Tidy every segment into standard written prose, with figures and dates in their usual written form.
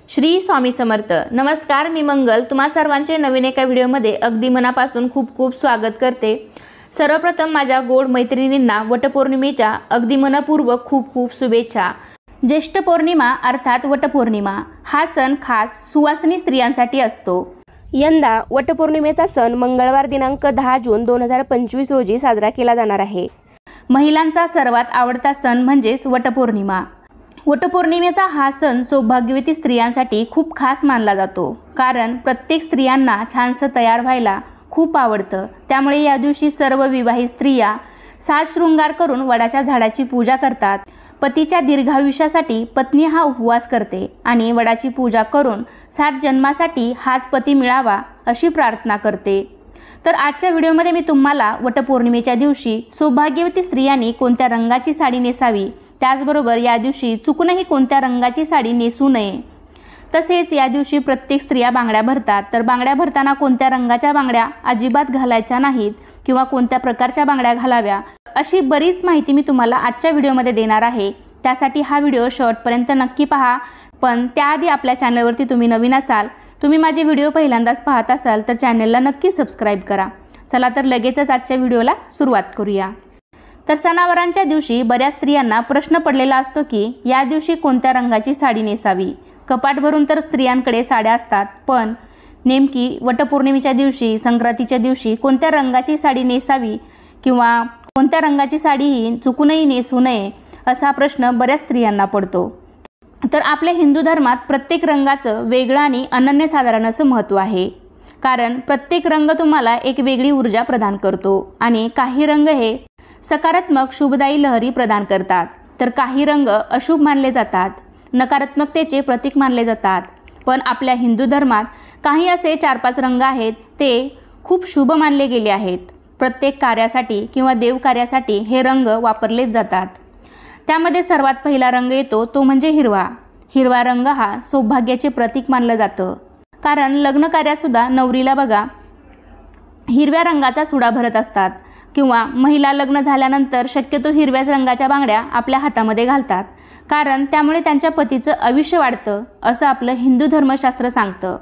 श्री स्वामी समर्थ। नमस्कार, मी मंगल तुम्हा सर्वांचे नवीन एका व्हिडिओमध्ये अगदी मनापासून खूप खूप स्वागत करते। सर्वप्रथम माझ्या गोड मैत्रिणींना वटपौर्णिमेच्या अगदी मनपूर्वक खूप खूप शुभेच्छा। ज्येष्ठ पौर्णिमा अर्थात वटपौर्णिमा हा सण खास सुवासिनी स्त्रियांसाठी असतो। यंदा वटपौर्णिमेचा सण मंगळवार दिनांक 10 जून 2025 रोजी साजरा केला जाणार आहे। महिलांचा सर्वात आवडता सण म्हणजेच वटपौर्णिमा। वटपौर्णिमेचा हा सण सौभाग्यवती स्त्रियांसाठी खूप खास मानला जातो, कारण प्रत्येक स्त्रियांना छानसं तयार व्हायला खूप आवडतं। त्यामुळे या दिवशी सर्व विवाहित स्त्रिया साज शृंगार करून वडाच्या झाडाची पूजा करतात। पतीच्या दीर्घायुष्यासाठी पत्नी हा उपवास करते आणि वडाची पूजा करून 7 जन्मासाठी हाच पती मिळावा अशी प्रार्थना करते। तर आजच्या व्हिडिओमध्ये मी तुम्हाला वटपौर्णिमेच्या दिवशी सौभाग्यवती स्त्रियांनी कोणत्या रंगाची साडी नेसावी, त्याचबरोबर या दिवशी चुकूनही कोणत्या रंगाची साडी नेसू नये। तसेच या दिवशी प्रत्येक स्त्रिया बांगड्या भरतात, तर बांगड्या भरताना कोणत्या रंगाच्या बांगड्या अजिबात घालायच्या नाहीत किंवा कोणत्या प्रकारच्या बांगड्या घालाव्या, अशी बरीच माहिती मी तुम्हाला आजच्या व्हिडिओमध्ये देणार आहे। त्यासाठी हा व्हिडिओ शेवटपर्यंत नक्की पहा। पण त्याआधी आपल्या चॅनलवरती तुम्ही नवीन असाल, तुम्ही माझे व्हिडिओ पहिल्यांदाच पाहत असाल तर चॅनलला नक्की सबस्क्राईब करा। चला तर लगेचच आजच्या व्हिडिओला सुरुवात करूया। तर सणावारांच्या दिवशी बऱ्याच स्त्रियांना प्रश्न पडलेला असतो की या दिवशी कोणत्या रंगाची साडी नेसावी। कपाट भरून तर स्त्रियांकडे साड्या असतात, पण नेमकी वटपौर्णिमेच्या दिवशी, संक्रांतीच्या दिवशी कोणत्या रंगाची साडी नेसावी किंवा कोणत्या रंगाची साडीही चुकूनही नेसू नये असा प्रश्न बऱ्याच स्त्रियांना पडतो। तर आपल्या हिंदू धर्मात प्रत्येक रंगाचं वेगळं आणि अनन्यसाधारण असं महत्त्व आहे, कारण प्रत्येक रंग तुम्हाला एक वेगळी ऊर्जा प्रदान करतो आणि काही रंग हे सकारात्मक शुभदायी लहरी प्रदान करतात, तर काही रंग अशुभ मानले जातात, नकारात्मकतेचे प्रतीक मानले जातात। पण आपल्या हिंदू धर्मात काही असे 4-5 रंग आहेत ते खूप शुभ मानले गेले आहेत। प्रत्येक कार्यासाठी किंवा देवकार्यासाठी हे रंग वापरलेच जातात। त्यामध्ये सर्वात पहिला रंग येतो तो म्हणजे हिरवा। हिरवा रंग हा सौभाग्याचे प्रतीक मानलं जातं, कारण लग्न कार्यातसुद्धा नवरीला बघा हिरव्या रंगाचा चुडा भरत असतात किंवा महिला लग्न झाल्यानंतर शक्यतो हिरव्याच रंगाच्या बांगड्या आपल्या हातामध्ये घालतात, कारण त्यामुळे त्यांच्या पतीचं आयुष्य वाढतं असं आपलं हिंदू धर्मशास्त्र सांगतं।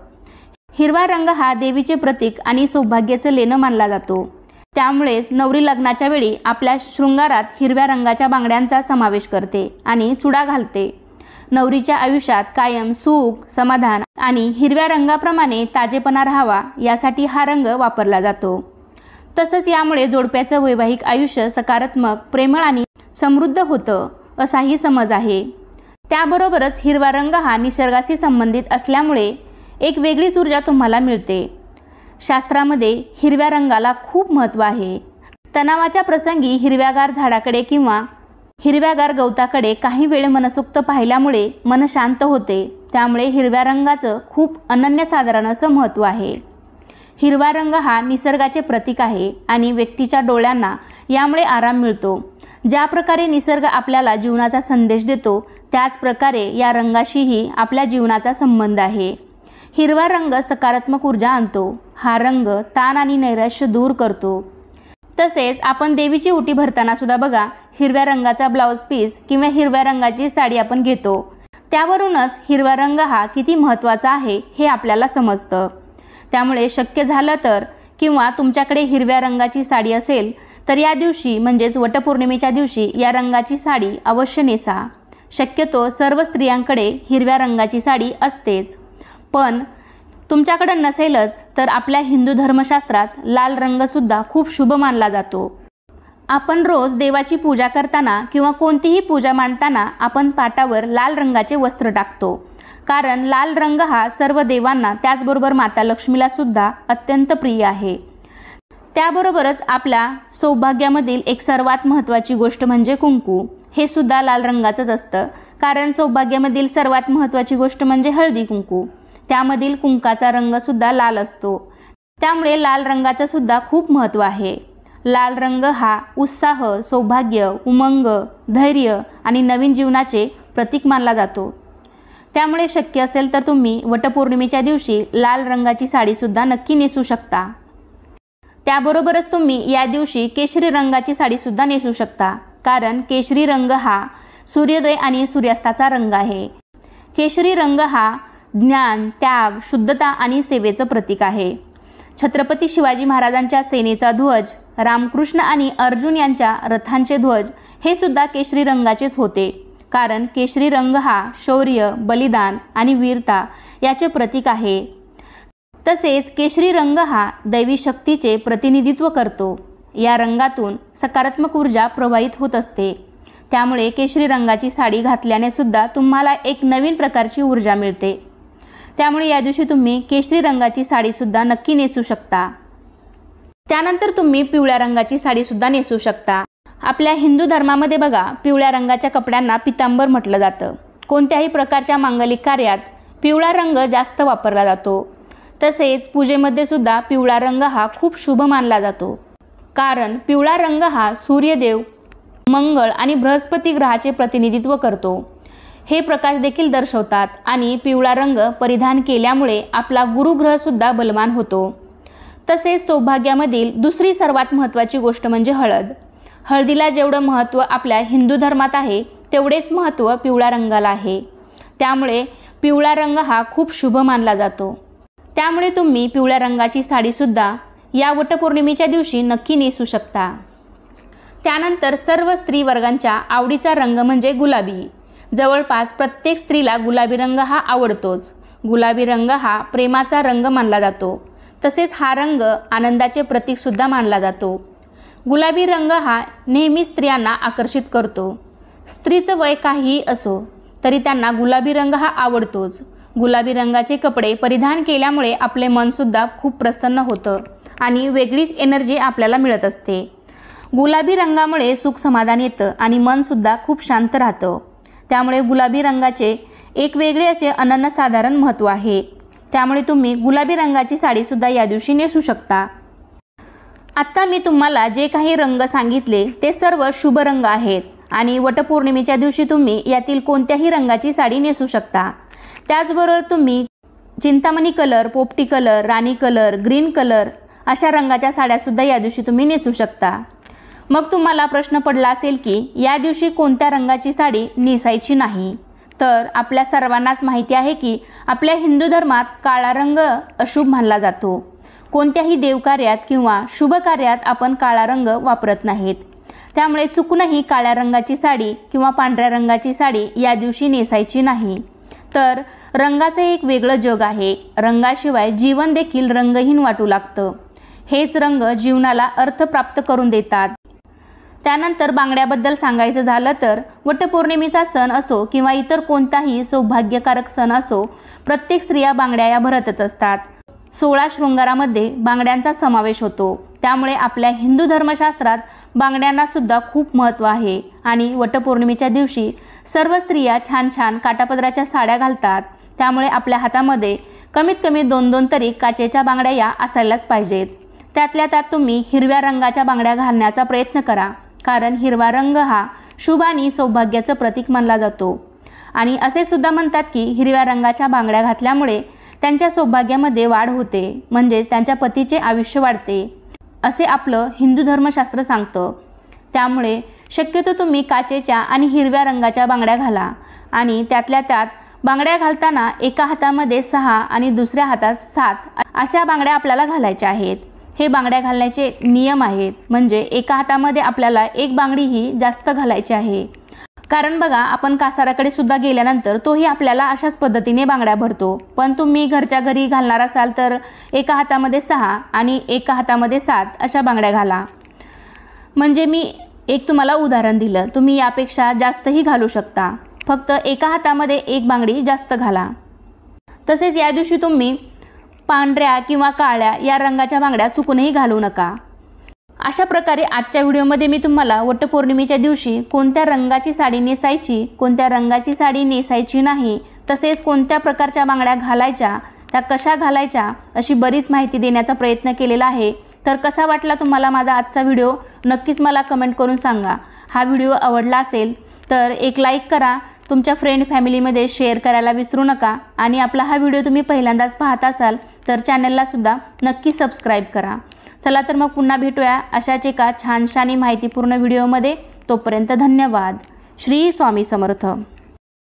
हिरवा रंग हा देवीचे प्रतीक आणि सौभाग्याचं लेणं मानला जातो। त्यामुळेच नवरी लग्नाच्या वेळी आपल्या शृंगारात हिरव्या रंगाच्या बांगड्यांचा समावेश करते आणि चुडा घालते। नवरीच्या आयुष्यात कायम सुख, समाधान आणि हिरव्या रंगाप्रमाणे ताजेपणा राहावा यासाठी हा रंग वापरला जातो। तसंच यामुळे जोडप्याचं वैवाहिक आयुष्य सकारात्मक, प्रेमळ आणि समृद्ध होतं असाही समज आहे। त्याबरोबरच हिरवा रंग हा निसर्गाशी संबंधित असल्यामुळे एक वेगळीच ऊर्जा तुम्हाला मिळते। शास्त्रामध्ये हिरव्या रंगाला खूप महत्त्व आहे। तणावाच्या प्रसंगी हिरव्यागार झाडाकडे किंवा हिरव्यागार गवताकडे काही वेळ मनसोक्त पाहिल्यामुळे मन शांत होते। त्यामुळे हिरव्या रंगाचं खूप अनन्यसाधारण असं महत्त्व आहे। हिरवा रंग हा निसर्गाचे प्रतीक आहे आणि व्यक्तीच्या डोळ्यांना यामुळे आराम मिळतो। ज्या प्रकारे निसर्ग आपल्याला जीवनाचा संदेश देतो, त्याच प्रकारे या रंगाशीही आपल्या जीवनाचा संबंध आहे। हिरवा रंग सकारात्मक ऊर्जा आणतो। हा रंग ताण आणि नैराश्य दूर करतो। तसेच आपण देवीची ओटी भरताना सुद्धा बघा हिरव्या रंगाचा ब्लाउज पीस किंवा हिरव्या रंगाची साडी आपण घेतो। त्यावरूनच हिरवा रंग हा किती महत्त्वाचा आहे हे आपल्याला समजतं। त्यामुळे शक्य झालं तर किंवा तुमच्याकडे हिरव्या रंगाची साडी असेल तर या दिवशी म्हणजेच वटपौर्णिमेच्या दिवशी या रंगाची साडी अवश्य नेसा। शक्यतो सर्व स्त्रियांकडे हिरव्या रंगाची साडी असतेच, पण तुमच्याकडे नसेलच तर आपल्या हिंदू धर्मशास्त्रात लाल रंगसुद्धा खूप शुभ मानला जातो। आपण रोज देवाची पूजा करताना किंवा कोणतीही पूजा मांडताना आपण पाटावर लाल रंगाचे वस्त्र टाकतो, कारण लाल रंग हा सर्व देवांना त्याचबरोबर माता लक्ष्मीला सुद्धा अत्यंत प्रिय आहे। त्याबरोबरच आपल्या सौभाग्यामधील एक सर्वात महत्त्वाची गोष्ट म्हणजे कुंकू। हे सुद्धा लाल रंगाचंच असतं, कारण सौभाग्यामधील सर्वात महत्त्वाची गोष्ट म्हणजे हळदी कुंकू। त्यामधील कुंकाचा रंग सुद्धा लाल असतो, त्यामुळे लाल रंगाचं सुद्धा खूप महत्त्व आहे। लाल रंग हा उत्साह, सौभाग्य, उमंग, धैर्य आणि नवीन जीवनाचे प्रतीक मानला जातो। त्यामुळे शक्य असेल तर तुम्ही वटपौर्णिमेच्या दिवशी लाल रंगाची साडीसुद्धा नक्की नेसू शकता। त्याबरोबरच तुम्ही या दिवशी केशरी रंगाची साडीसुद्धा नेसू शकता, कारण केशरी रंग हा सूर्योदय आणि सूर्यास्ताचा रंग आहे। केशरी रंग हा ज्ञान, त्याग, शुद्धता आणि सेवेचं प्रतीक आहे. छत्रपती शिवाजी महाराजांच्या सेनेचा ध्वज, रामकृष्ण आणि अर्जुन यांच्या रथांचे ध्वज हे सुद्धा केशरी रंगाचेच होते, कारण केशरी रंग हा शौर्य, बलिदान आणि वीरता याचे प्रतीक आहे. तसेच केशरी रंग हा दैवी शक्तीचे प्रतिनिधित्व करतो. या रंगातून सकारात्मक ऊर्जा प्रवाहित होत असते. त्यामुळे केशरी रंगाची साडी घातल्याने सुद्धा तुम्हाला एक नवीन प्रकारची ऊर्जा मिळते. त्यामुळे या दिवशी तुम्ही केशरी रंगाची साडीसुद्धा नक्की नेसू शकता. त्यानंतर तुम्ही पिवळ्या रंगाची साडीसुद्धा नेसू शकता. आपल्या हिंदू धर्मामध्ये बघा, पिवळ्या रंगाच्या कपड्यांना पितांबर म्हटलं जातं. कोणत्याही प्रकारच्या मांगलिक कार्यात पिवळा रंग जास्त वापरला जातो. तसेच पूजेमध्ये सुद्धा पिवळा रंग हा खूप शुभ मानला जातो, कारण पिवळा रंग हा सूर्यदेव, मंगळ आणि बृहस्पती ग्रहाचे प्रतिनिधित्व करतो. हे प्रकाश देखील दर्शवतात आणि पिवळा रंग परिधान केल्यामुळे आपला गुरुग्रह सुद्धा बलवान होतो. तसेच सौभाग्यामधील दुसरी सर्वात महत्त्वाची गोष्ट म्हणजे हळद. हळदीला जेवढं महत्त्व आपल्या हिंदू धर्मात आहे तेवढेच महत्त्व पिवळ्या रंगाला आहे. त्यामुळे पिवळा रंग हा खूप शुभ मानला जातो. त्यामुळे तुम्ही पिवळ्या रंगाची साडीसुद्धा या वटपौर्णिमेच्या दिवशी नक्की नेसू शकता. त्यानंतर सर्व स्त्री वर्गांच्या आवडीचा रंग म्हणजे गुलाबी. जवळपास प्रत्येक स्त्रीला गुलाबी रंग हा आवडतोच. गुलाबी रंग हा प्रेमाचा रंग मानला जातो. तसेच हा रंग आनंदाचे प्रतीकसुद्धा मानला जातो. गुलाबी रंग हा नेहमी स्त्रियांना आकर्षित करतो. स्त्रीचं वय काहीही असो तरी त्यांना गुलाबी रंग हा आवडतोच. गुलाबी रंगाचे कपडे परिधान केल्यामुळे आपले मनसुद्धा खूप प्रसन्न होतं आणि वेगळीच एनर्जी आपल्याला मिळत असते. गुलाबी रंगामुळे सुख समाधान येतं आणि मनसुद्धा खूप शांत राहतं. त्यामुळे गुलाबी रंगाचे एक वेगळे असे अनन्यसाधारण महत्त्व आहे. त्यामुळे तुम्ही गुलाबी रंगाची साडीसुद्धा या दिवशी नेसू शकता. आत्ता मी तुम्हाला जे काही रंग सांगितले ते सर्व शुभ रंग आहेत आणि वटपौर्णिमेच्या दिवशी तुम्ही यातील कोणत्याही रंगाची साडी नेसू शकता. त्याचबरोबर तुम्ही चिंतामणी कलर, पोपटी कलर, राणी कलर, ग्रीन कलर अशा रंगाच्या साड्यासुद्धा या दिवशी तुम्ही नेसू शकता. मग तुम्हाला प्रश्न पडला असेल की या दिवशी कोणत्या रंगाची साडी नेसायची नाही. तर आपल्या सर्वांनाच माहिती आहे की आपल्या हिंदू धर्मात काळा रंग अशुभ मानला जातो. कोणत्याही देवकार्यात किंवा शुभ कार्यात आपण काळा रंग वापरत नाहीत. त्यामुळे चुकूनही काळ्या रंगाची साडी किंवा पांढऱ्या रंगाची साडी या दिवशी नेसायची नाही. तर रंगाचं एक वेगळं जग आहे. रंगाशिवाय जीवन देखील रंगहीन वाटू लागतं. हेच रंग जीवनाला अर्थ प्राप्त करून देतात. त्यानंतर बांगड्याबद्दल सांगायचं झालं तर वटपौर्णिमेचा सण असो किंवा इतर कोणताही सौभाग्यकारक सण असो, प्रत्येक स्त्रिया बांगड्या या भरतच असतात. 16 शृंगारामध्ये बांगड्यांचा समावेश होतो. त्यामुळे आपल्या हिंदू धर्मशास्त्रात बांगड्यांना सुद्धा खूप महत्त्व आहे आणि वटपौर्णिमेच्या दिवशी सर्व स्त्रिया छान छान काटापदराच्या साड्या घालतात. त्यामुळे आपल्या हातामध्ये कमीत कमी 2-2 तरी काचेच्या बांगड्या या असायलाच पाहिजेत. त्यातल्या त्यात तुम्ही हिरव्या रंगाच्या बांगड्या घालण्याचा प्रयत्न करा, कारण हिरवा रंग हा शुभ आणि सौभाग्याचं प्रतीक मानला जातो. आणि असे सुद्धा म्हणतात की हिरव्या रंगाच्या बांगड्या घातल्यामुळे त्यांच्या सौभाग्यामध्ये वाढ होते, म्हणजेच त्यांच्या पतीचे आयुष्य वाढते, असे आपलं हिंदू धर्मशास्त्र सांगतं. त्यामुळे शक्यतो तुम्ही काचेच्या आणि हिरव्या रंगाच्या बांगड्या घाला. आणि त्यातल्या त्यात बांगड्या घालताना एका हातामध्ये 6 आणि दुसऱ्या हातात 7 अशा बांगड्या आपल्याला घालायच्या आहेत. हे बांगड्या घालण्याचे नियम आहेत. म्हणजे एका हातामध्ये आपल्याला एक बांगडी ही जास्त घालायची आहे. कारण बघा, आपण कासाराकडे सुद्धा गेल्यानंतर तोही आपल्याला अशाच पद्धतीने बांगड्या भरतो. पण तुम्ही घरच्या घरी घालणार असाल तर एका हातामध्ये 6 आणि एका हातामध्ये 7 अशा बांगड्या घाला. म्हणजे मी एक तुम्हाला उदाहरण दिलं. तुम्ही यापेक्षा जास्तही घालू शकता. फक्त एका हातामध्ये एक बांगडी जास्त घाला. तसेच या दिवशी तुम्ही पांढऱ्या किंवा काळ्या या रंगाच्या बांगड्या चुकूनही घालू नका. अशा प्रकारे आजच्या व्हिडिओमध्ये मी तुम्हाला वटपौर्णिमेच्या दिवशी कोणत्या रंगाची साडी नेसायची, कोणत्या रंगाची साडी नेसायची नाही, तसेच कोणत्या प्रकारच्या बांगड्या घालायच्या, त्या कशा घालायच्या अशी बरीच माहिती देण्याचा प्रयत्न केलेला आहे. तर कसा वाटला तुम्हाला माझा आजचा व्हिडिओ नक्कीच मला कमेंट करून सांगा. हा व्हिडिओ आवडला असेल तर एक लाईक करा. तुमच्या फ्रेंड फॅमिलीमध्ये शेअर करायला विसरू नका. आणि आपला हा व्हिडिओ तुम्ही पहिल्यांदाच पाहत असाल तर चॅनलला सुद्धा नक्की सबस्क्राईब करा. चला तर मग पुन्हा भेटूया अशाच एका छानशानी माहितीपूर्ण व्हिडिओमध्ये. तोपर्यंत धन्यवाद. श्री स्वामी समर्थ.